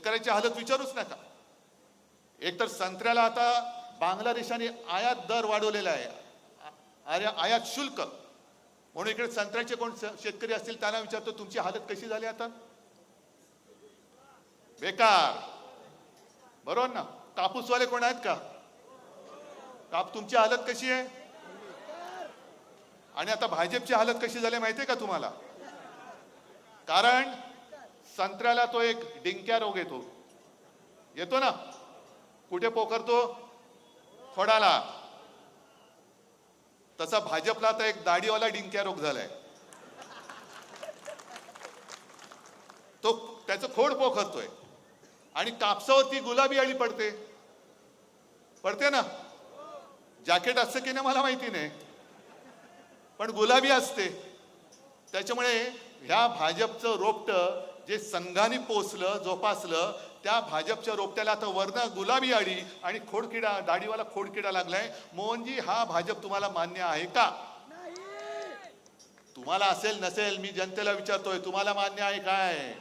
शेतकऱ्याची हालत विचारूच नका. एकतर संत्र्याला आता बांगलादेशाने आयात दर वाढवलेला आहे, आयात शुल्क. म्हणून इकडे संत्र्याचे कोण शेतकरी असतील त्यांना विचारतो, तुमची हालत कशी झाली आता? बेकार. बरोबर ना? कापूसवाले कोण आहेत का? तुमची हालत कशी आहे? आणि आता भाजपची हालत कशी झाली माहितीये का तुम्हाला? कारण संत्र्याला तो एक डिंक्या रोग येतो ना. कुठे पोखरतो? खोडाला. तसा भाजपला आता एक दाढीवाला डिंक्या रोग झालाय. तो त्याचं खोड पोखरतोय आणि कापसावरती गुलाबी अळी पडते ना. जॅकेट असतं की नाही मला माहिती नाही, पण गुलाबी असते. त्याच्यामुळे ह्या भाजपचं रोपटं जे संघाने पोचलं, जोपासलं, त्या भाजपच्या रोपट्याला आता वरनं गुलाबी अळी आणि खोडकिडा, दाढीवाला खोडकिडा लागलाय. मोहनजी, हा भाजप तुम्हाला मान्य आहे का? तुम्हाला असेल नसेल, मी जनतेला विचारतोय, तुम्हाला मान्य आहे काय?